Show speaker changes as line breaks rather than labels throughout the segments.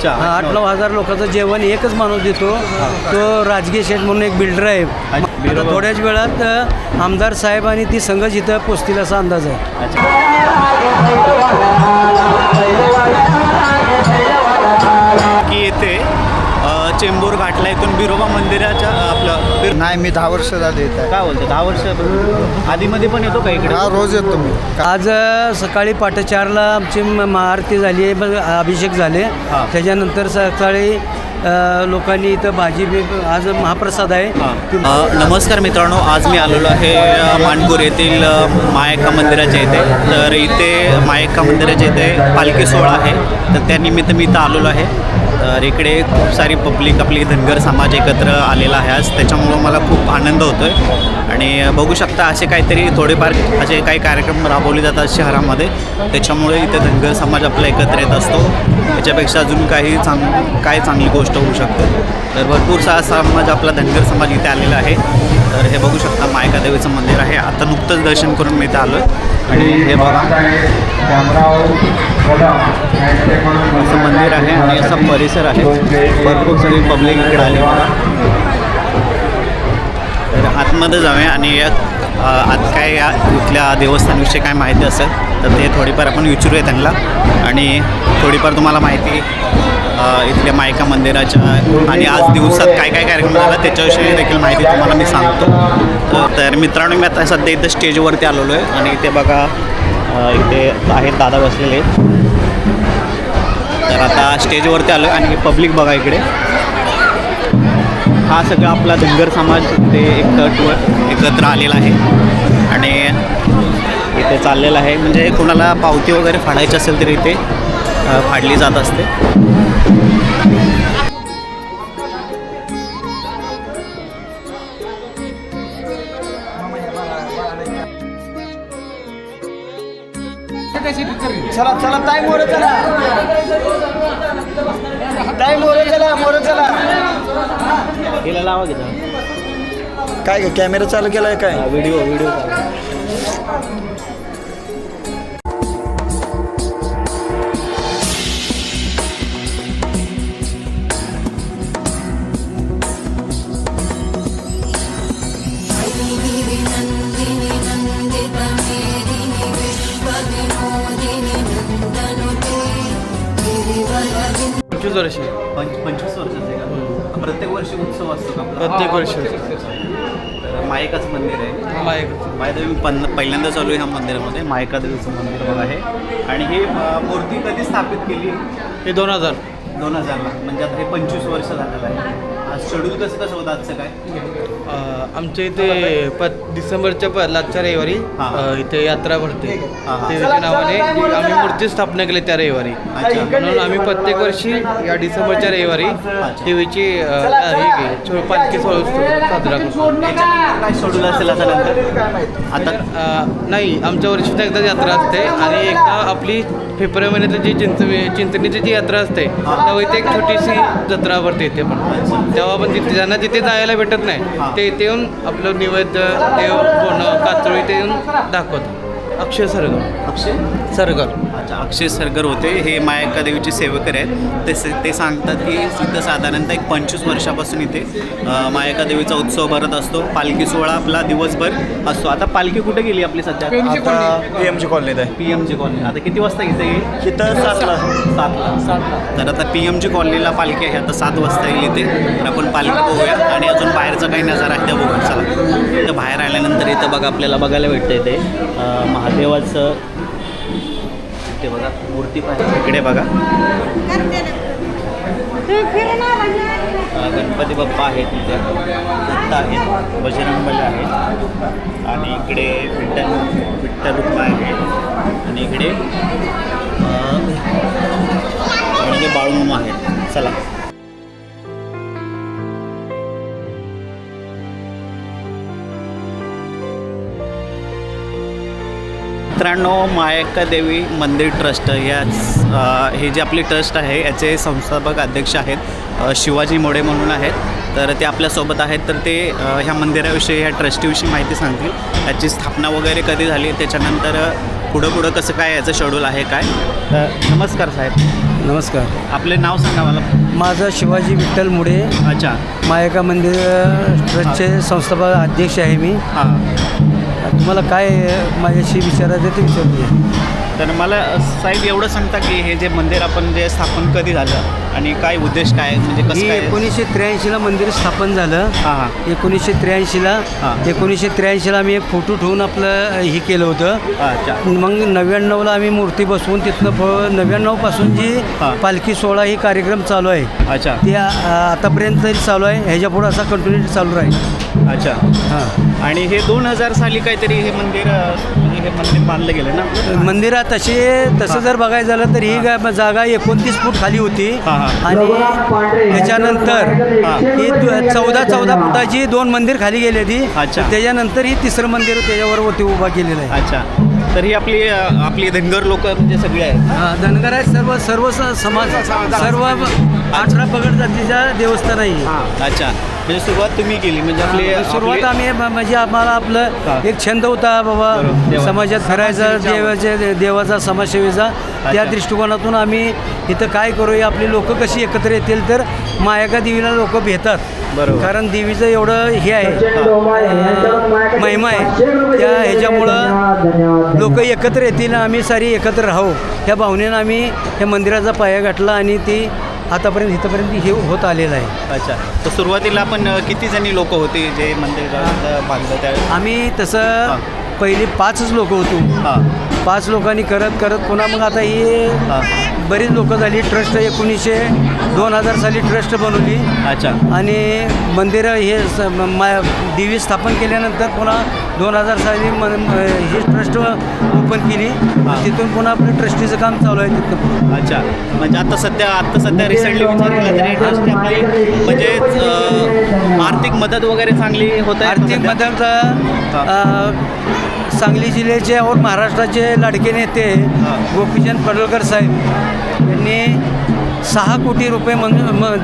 अच्छा.
8-9 हजार लोकांचं जेवण एकच माणूस देतो. तो राजगीर शेठ म्हणून एक बिल्डर आहे. आता थोड्याच वेळात आमदार साहेब आणि ती संघच इथं पोचतील असा अंदाज आहे.
की येथे चेंबूर घाटला इथून बिरोबा मंदिराच्या आपलं
नाही, मी 10 वर्ष झाले येत आहे.
काय बोलतो 10 वर्ष आधीमध्ये पण येतो का इकडे?
हा, रोज येतो मी.
आज सकाळी 4:30ला आमची महाआरती झाली आहे, अभिषेक झाले.
हां.
त्याच्यानंतर सकाळी लोकांनी इथं भाजी आज महाप्रसाद आहे.
नमस्कार मित्रांनो, आज मी आलेलो आहे मानपूर येथील मायक्का मंदिराच्या इथे. तर इथे मायक्का मंदिराच्या इथे पालखी सोहळा आहे, तर त्यानिमित्त मी इथं आलेलो आहे. तर इकडे खूप सारी पब्लिक आपली धनगर समाज एकत्र आलेला आहे आज, त्याच्यामुळं मला खूप आनंद होतो आहे. आणि बघू शकता असे काहीतरी थोडेफार असे काही कार्यक्रम राबवले जातात शहरामध्ये, त्याच्यामुळे इथे धनगर समाज आपला एकत्र येत असतो. त्याच्यापेक्षा अजून काही काय चांगली गोष्ट होऊ शकते. तर भरपूरसा समाज आपला धनगर समाज इथे आलेला आहे. तर हे बघू शकता मायक्का देवीचं मंदिर आहे. आता नुकतंच दर्शन करून मी इथे आलो आहे. आणि हे बघा असं मंदिर आहे आणि असं परिसर आहे. भरपूर सगळी पब्लिक इकडे आली बघा. तर आतमध्ये जाऊया आणि आज काय या इथल्या देवस्थानाविषयी काय माहिती असेल तर ते थोडीफार आपण विचारूया त्यांना. आणि थोडीफार तुम्हाला माहिती इथल्या मायक्का मंदिराच्या आणि आज दिवसात काय काय कार्यक्रम झाला त्याच्याविषयी देखील माहिती तुम्हाला मी सांगतो. तर मित्रांनो, मी आता सध्या इथं स्टेजवरती आलेलो आहे आणि इथे बघा इथे आहेत दादा बसलेले. तर आता स्टेजवरती आलो आहे आणि पब्लिक बघा इकडे. हा सगळा आपला धनगर समाज इथे एकत्र आलेला आहे आणि इथे चाललेला आहे. म्हणजे कोणाला पावती वगैरे फाडायची असेल तरी इथे फाडली जात असते.
चला चला, टाईम वर चला, टाईम वर चला, मोर चला.
गेला लावा घेता
काय कॅमेरा चालू केलाय काय?
व्हिडिओ
वर्षी
25 वर्षाचे का? प्रत्येक वर्षी उत्सव असतो का?
प्रत्येक वर्षी
मायकाच मंदिर आहे. मायदेवी पहिल्यांदा चालू आहे ह्या मंदिरामध्ये. मायक्का देवीचं मंदिर बघा आहे. आणि ही मूर्ती कधी स्थापित केली?
हे 2000
म्हणजे आता हे 25 वर्ष झालेलं आहे. आज शेड्यूल कसं होतं आजचं काय?
आमच्या इथे डिसेंबरच्या लास्टच्या रविवारी इथे यात्रा भरते. देवीच्या नावाने आम्ही मूर्ती स्थापना केली त्या रविवारी. म्हणून आम्ही प्रत्येक वर्षी या डिसेंबरच्या रविवारी देवीची पालखी साजरा करतो.
काय शेड्यूल असेल आता नंतर?
आता नाही, आमच्या वर्षीच एकदा यात्रा असते आणि एकदा आपली फेब्रुवारी महिन्यातली जी चिंचणीची जी यात्रा असते तेव्हा इथे एक छोटीशी जत्रा भरते इथे पण. तेव्हा पण तिथे ज्यांना तिथे जायला भेटत नाही ते इथे येऊन आपलं नैवेद्य देव कोणं काचोळी ते येऊन दाखवतात. अक्षय सरगर.
अच्छा, अक्षय सरगर होते. हे मायक्का देवीचे सेवकर आहेत. ते सांगतात की इथं साधारणतः एक 25 वर्षापासून इथे मायक्का देवीचा उत्सव भरत असतो. पालखी सोहळा आपला दिवसभर असतो. आता पालखी कुठे गेली आपली सध्या?
आता PMG कॉलनीत आहे.
PMG colony. आता किती वाजता इथे येईल?
इथं 7ला.
तर आता PMG कॉलनीला पालखी आहे. आता 7 वाजता येईल इथे. तर आपण पालखी बघूया आणि अजून बाहेरचा काही नजारा आहे त्या बघूया. चला, इथं बाहेर आल्यानंतर इथं बघा आपल्याला बघायला भेटतं इथे महादेवाचं ते बघा मूर्ती पाहिजे. इकडे बघा गणपती बाप्पा आहेत, तिथे दत्त आहेत, बजरंगबली आहेत आणि इकडे विठ्ठल रुक्मा आहे आणि इकडे बाळूमामा आहेत. चला, मित्रांनो, मायक्का देवी मंदिर ट्रस्ट हे जे आपली ट्रस्ट आहे याचे संस्थापक अध्यक्ष आहेत शिवाजी मोडे म्हणून आहेत. तर ते आपल्यासोबत आहेत. तर ते ह्या मंदिराविषयी, ह्या ट्रस्टीविषयी माहिती सांगतील. याची स्थापना वगैरे कधी झाली, त्याच्यानंतर पुढं कसं काय याचं शेड्यूल आहे काय. तर नमस्कार साहेब.
नमस्कार.
आपले नाव सांगा मला.
माझं शिवाजी विठ्ठल मुडे,
अच्छा.
मायका मंदिर ट्रस्टचे संस्थापक अध्यक्ष आहे मी.
हां.
तुम्हाला काय माझ्याशी विचारायचं ते विचारूया.
तर मला साहेब एवढं सांगता की हे जे मंदिर आपण जे स्थापन कधी झालं आणि काय उद्देश काय म्हणजे
ही
कसं काय?
1983ला मंदिर स्थापन झालं.
हां हां
1983ला
हां.
1983ला आम्ही एक फोटो ठेवून आपलं हे केलं होतं.
अच्छा.
मग 99ला आम्ही मूर्ती बसवून तिथनं 99पासून जी
हां.
पालखी सोहळा ही कार्यक्रम चालू आहे
अच्छा.
ते आतापर्यंत तरी चालू आहे. ह्याच्या पुढं असा कंटिन्यू चालू राहील.
अच्छा.
हां.
आणि हे 2000 साली काहीतरी हे मंदिर म्हणजे हे मंदिर बांधलं गेलं ना.
मंदिरात तसं जर बघायचं झालं तर ही जागा 29 फूट खाली होती.
हां, हां.
आणि त्याच्यानंतर
हां.
ही 14 फुटाची 2 मंदिर खाली गेली ती.
अच्छा.
त्याच्यानंतर ही तिसरं मंदिर त्याच्यावर वरती उभा केलेलं आहे.
अच्छा. तर ही आपली धनगर लोक म्हणजे सगळे आहेत.
हां, धनगर आहे. सर्व समाज सर्व 18 पगड जातीच्या देवस्थान आहे.
अच्छा. म्हणजे सुरुवात तुम्ही केली म्हणजे
सुरुवात आम्ही म्हणजे आम्हाला आपलं
हां.
एक छंद होता बाबा
बरोबर.
समाजात फिरायचा, देवाचा समाजसेवेचा. त्या दृष्टिकोनातून आम्ही इथं काय करूया, आपली लोक कशी एकत्र येतील तर मायका देवीला लोक भेटतात.
बरोबर.
कारण देवीचं एवढं हे आहे, महिमा आहे. त्या ह्याच्यामुळं लोक एकत्र येतील, आम्ही सारी एकत्र राहू ह्या भावनेनं आम्ही ह्या मंदिराचा पाया गाठला आणि ती आतापर्यंत इथंपर्यंत हे होत आलेलं आहे.
अच्छा. तर सुरुवातीला आपण किती जणी लोक होते जे मंदिर बांधलं त्यावेळेस?
आम्ही तसं पहिली 5च लोक होतो.
हां
5 लोकांनी करत पुन्हा मग आता ही
हां.
बरीच लोकं झाली. ट्रस्ट 2000 साली ट्रस्ट बनवली
अच्छा.
आणि मंदिर हे देवी स्थापन केल्यानंतर पुन्हा 2000 साली ही ट्रस्ट ओपन केली. तिथून पुन्हा आपलं ट्रस्टीचं काम चालू आहे तिथनं पुढं.
अच्छा. म्हणजे आता सध्या रिसेंटली विचार केला तरी ट्रस्ट आपली म्हणजे आर्थिक मदत वगैरे चांगली होत आहे.
आर्थिक मदत सांगली जिल्ह्याचे और महाराष्ट्राचे लाडके नेते गोपीचंद पडळकर साहेब यांनी 6 कोटी रुपये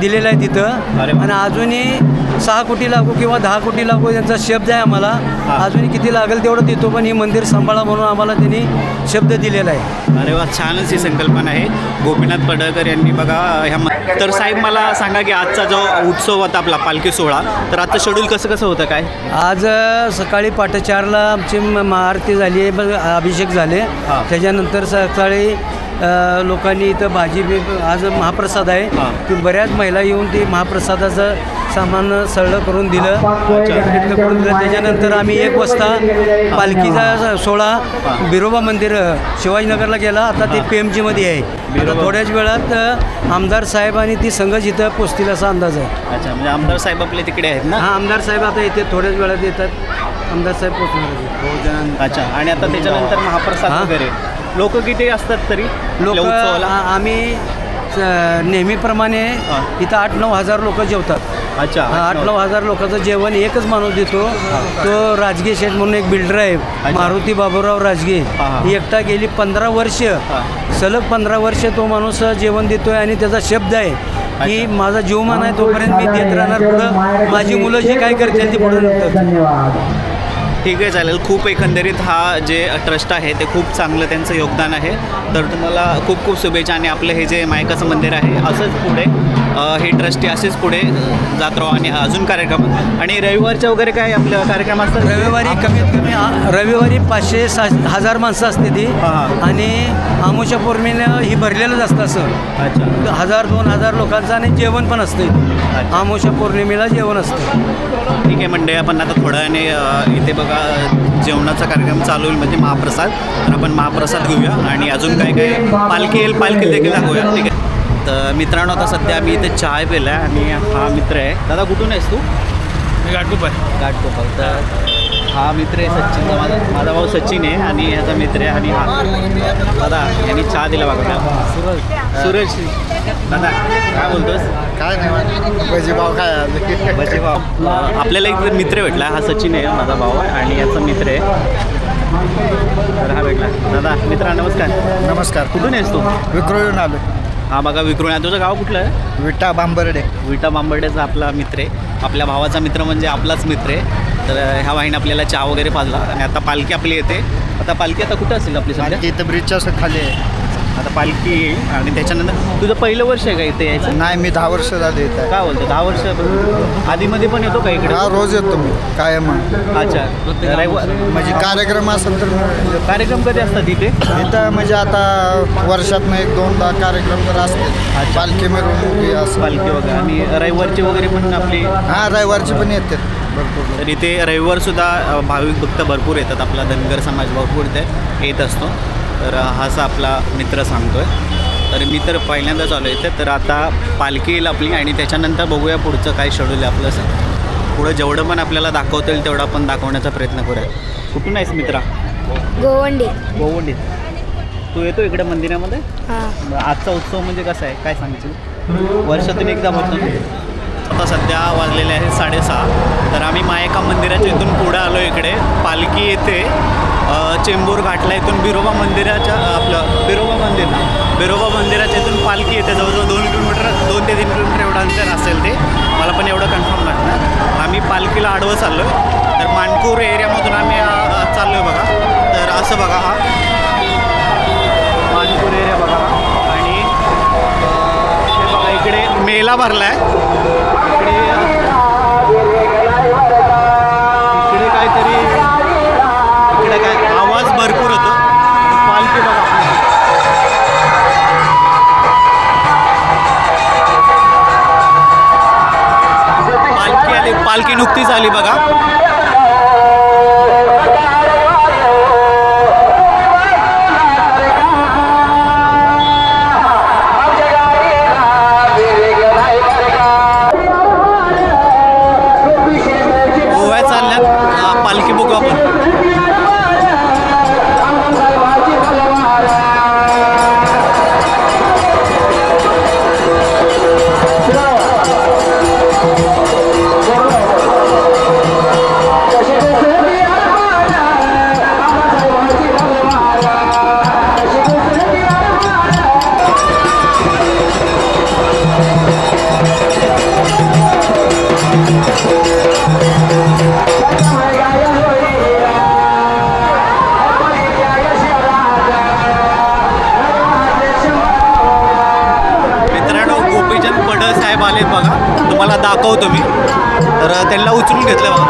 दिलेला आहे तिथं.
अरे वा.
आणि अजूनही 6 कोटी लागू किंवा 10 कोटी लागू त्यांचा शब्द आहे आम्हाला. अजूनही किती लागेल तेवढं देतो, पण हे मंदिर सांभाळा म्हणून आम्हाला त्यांनी शब्द दिलेला आहे.
अरे वा, छानच ही संकल्पना आहे. गोपीनाथ पडळकर यांनी बघा तर साहेब मला सांगा की आजचा जो उत्सव होता आपला पालखी सोहळा, तर आजचं शेड्यूल कसं होतं काय?
आज सकाळी 4:30ला आमची महाआरती झाली, अभिषेक झाले.
हां.
त्याच्यानंतर सकाळी लोकांनी इथं भाजी आज महाप्रसाद आहे. ती बऱ्याच महिला येऊन ती महाप्रसादाचं सामान सळं करून दिलं. इतकं करून दिलं. त्याच्यानंतर आम्ही 1 वाजता पालखीचा सोहळा बिरोबा मंदिर शिवाजीनगरला गेला. आता ते PMGमध्ये आहे. आता थोड्याच वेळात आमदार साहेब आणि ती संघच इथं पोचतील असा अंदाज आहे.
अच्छा. म्हणजे आमदार साहेब आपले तिकडे आहेत ना?
हां, आमदार साहेब आता इथे थोड्याच वेळात येतात. आमदार साहेब पोचणार.
अच्छा. आणि आता त्याच्यानंतर महाप्रसाद
हां.
वगैरे लोक किती असतात तरी
लोक
आपल्या उत्सवाला?
आम्ही नेहमीप्रमाणे
हां.
इथं 8-9 हजार लोक जेवतात.
अच्छा.
8-9 हजार लोकांचं जेवण एकच माणूस देतो. तो राजगे शेठ म्हणून एक बिल्डर आहे, मारुती बाबूराव राजगे.
हां.
एकटा गेली 15 वर्ष सलग 15 वर्ष तो माणूस जेवण देतोय आणि त्याचा शब्द आहे की माझा जीवमान आहे तोपर्यंत मी देत राहणार. पुढं माझी मुलं जी काय करतील ती पुढे नंतर.
ठीक आहे, चालेल. खूप एकंदरीत हा जे ट्रस्ट आहे ते खूप चांगलं त्यांचं योगदान आहे. तर तुम्हाला खूप खूप शुभेच्छा. आणि आपलं हे जे मायकाचं मंदिर आहे असंच पुढे हे ट्रस्टी असेच पुढे जात राहू. आणि अजून कार्यक्रम आणि रविवारच्या वगैरे काय आपल्या कार्यक्रम असतात?
रविवारी कमीत कमी रविवारी 500-1000 माणसं असते ती.
हां.
आणि आमोशा पौर्णिमेला ही भरलेलंच असतं असं.
अच्छा.
1000-2000 लोकांचं आणि जेवण पण असतं. आमोशा पौर्णिमेला जेवण असतं.
ठीक आहे मंडळी, आपण आता थोड्या वेळाने इथे बघा जेवणाचा कार्यक्रम चालू होईल म्हणजे महाप्रसाद. तर आपण महाप्रसाद घेऊया आणि अजून काय काय पालखी देखील दाखवूया. ठीक आहे. तर मित्रांनो, आता सध्या मी इथे चहा पिला आहे आणि हा मित्र आहे. दादा कुठून आहेस तू?
घाटकोपर.
तर हा मित्र आहे सचिनचा. माझा भाऊ सचिन आहे आणि ह्याचा मित्र आहे. आणि हा दादा यांनी चहा दिला बघा. सूरज. दादा काय बोलतोस?
काय नाही भजीभाव काय
भजीभाव. आपल्याला एक मित्र भेटला. हा सचिन आहे माझा भाऊ आहे आणि याचा मित्र आहे. तर हा भेटला. दादा मित्रा नमस्कार.
नमस्कार.
कुठून आहेस तू?
विक्रोळून आलो.
हा बघा विक्रोळ. तुझं गाव कुठलं आहे?
विटा बांबर्डे.
विटा बांबर्डेचा आपला मित्र आहे. आपल्या भावाचा मित्र म्हणजे आपलाच मित्र आहे. तर ह्या वाहिनी आपल्याला चहा वगैरे पाजला आणि आता पालखी आपली येते. आता पालखी आता कुठं असेल आपली सध्या?
इथं ब्रिजच्या खाली आहे.
आता पालखी येईल आणि त्याच्यानंतर तुझं पहिलं वर्ष आहे का इथे यायचं?
नाही, मी 10 वर्ष झाले येत आहे.
काय बोलतो 10 वर्ष आधीमध्ये पण येतो का इकडे?
हा, रोज येतो मी कायम.
अच्छा रविवार
म्हणजे कार्यक्रम असेल तर मी येतो.
कार्यक्रम कधी असतात इथे?
इथं म्हणजे आता वर्षातनं 1-2दा कार्यक्रम तर असते. पालखी मिरवणूक असं.
पालखी वगैरे आणि रविवारची वगैरे पण आपली.
हा, रविवारची पण येते भरपूर.
तर इथे रविवारसुद्धा भाविक भक्त भरपूर येतात. आपला धनगर समाज भरपूर इथे येत असतो. तर हा असा आपला मित्र सांगतो आहे. तर मी तर पहिल्यांदाच आलो इथे. तर आता पालखी येईल आपली आणि त्याच्यानंतर बघूया पुढचं काय शेड्यूल आहे आपलं. पुढं जेवढं पण आपल्याला दाखवता येईल तेवढं आपण दाखवण्याचा प्रयत्न करूया. कुठून आहेस मित्रा?
गोवंडी.
गोवंडीत. तू येतो इकडे मंदिरामध्ये?
हां.
आजचा उत्सव म्हणजे कसा आहे काय सांगशील? वर्षातून एकदा होतो ना? आता सध्या वाजलेले आहेत 6:30. तर आम्ही मायेका मंदिराच्या इथून पुढे आलो इकडे. पालखी येते चेंबूर घाटला इथून बिरोबा मंदिराच्या आपलं बिरोबा मंदिराच्या इथून पालखी येते. जवळजवळ 2 किलोमीटर 2 ते 3 किलोमीटर एवढं अंतर असेल ते. मला पण एवढं कन्फर्म वाटतं. आम्ही पालखीला आडवं चाललो आहे. तर मानपूर एरियामधून आम्ही चाललो आहे बघा. तर असं बघा हा मानपूर एरिया बघा. आणि हे बघा इकडे मेला भरला आहे. इकडे काहीतरी इकडे काय आवाज भरपूर होतो. पालखी बघा. पालखी आली. पालखी नुकतीच आली बघा. गोव्यात चालल्यात. पालखी बघू आपण. आलेत बघा. तुम्हाला दाखवतो मी. तर त्यांना उचलून घेतलं बघा.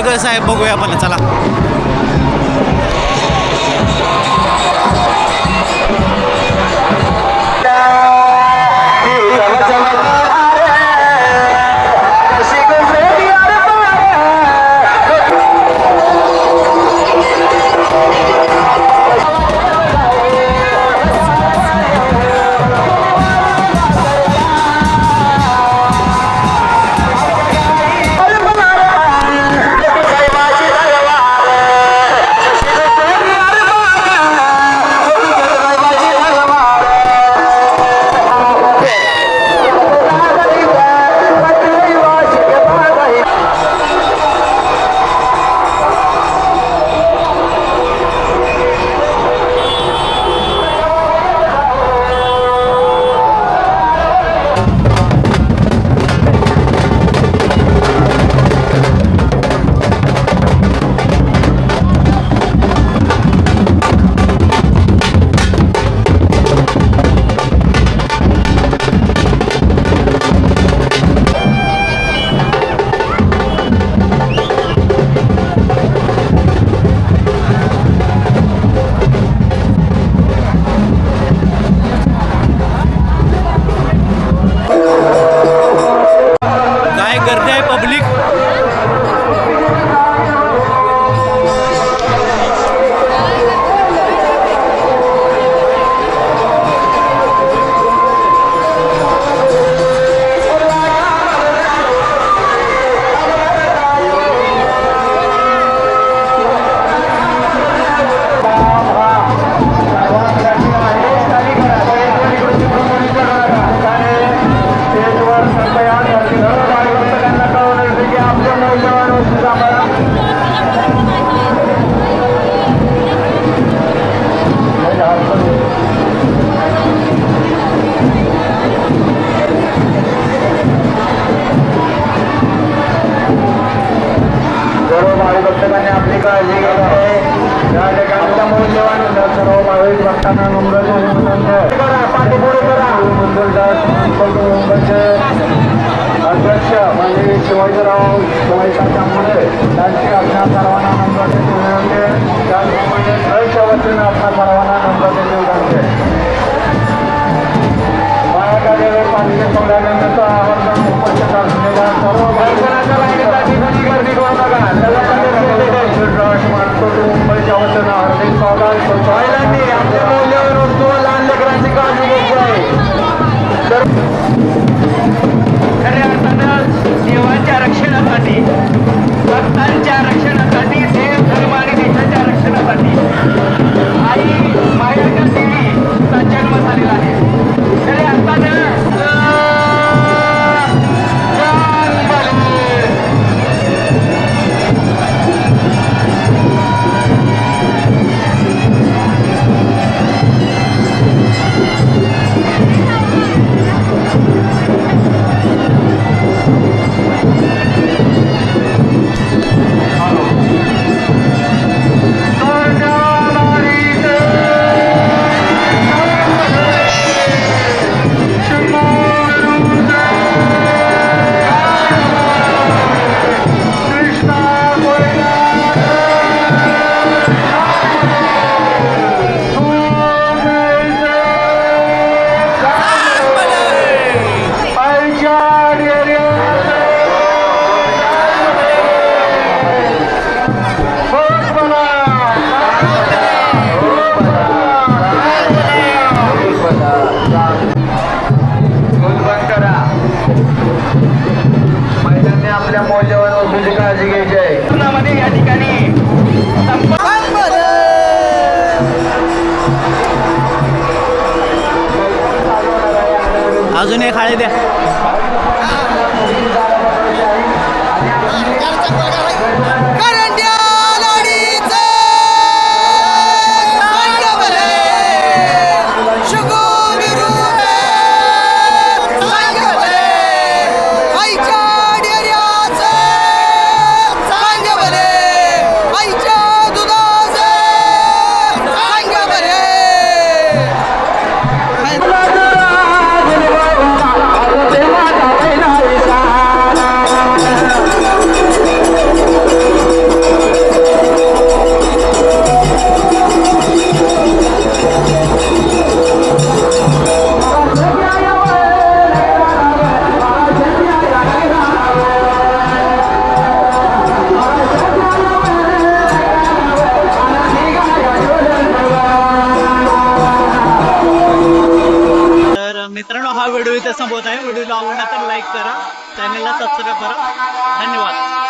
कसं आहे बघूया आपण. चला
काळजी घेत आहे या ठिकाणच्या मौल्यवान सर्व भाविक भक्तांना नम्र करा पाठीपुढे करा मुंबईचे अध्यक्ष म्हणजे शिवाजीराव शिवाजीच्या मुले त्यांची आपल्या सर्वांना नम्र विनंती त्याचप्रमाणे ट्रस्टच्या वतीने आपल्या सर्वांना नम्र विनंती महाकादेवी पालखी सोहळ्यानिमित्त आवर्जून उपस्थित असलेल्या सर्व भाविकांच्या लाईनीसाठी कोणी गर्दी करू नका मुंबईच्या वतीनं हार्दिक स्वागत पहिल्यांदा आपल्या मौल्यवान वस्तू व लहान लेकरांची काळजी घ्यायची आहे तर खऱ्या अर्थानं जीवांच्या रक्षणासाठी भक्तांच्या रक्षणासाठी देव धर्म आणि देशाच्या रक्षणासाठी आई मायाच्या देवीचा जन्म झालेला आहे खऱ्या अर्थानं आपल्या मौल्यवान वस्तूची काळजी घ्यायची आहे या ठिकाणी
अजून एक हाळे द्या. मित्रांनो, हा व्हिडिओ इथे संपवत आहे. व्हिडिओला आवडला तर लाईक करा, चॅनलला सबस्क्राईब करा. धन्यवाद.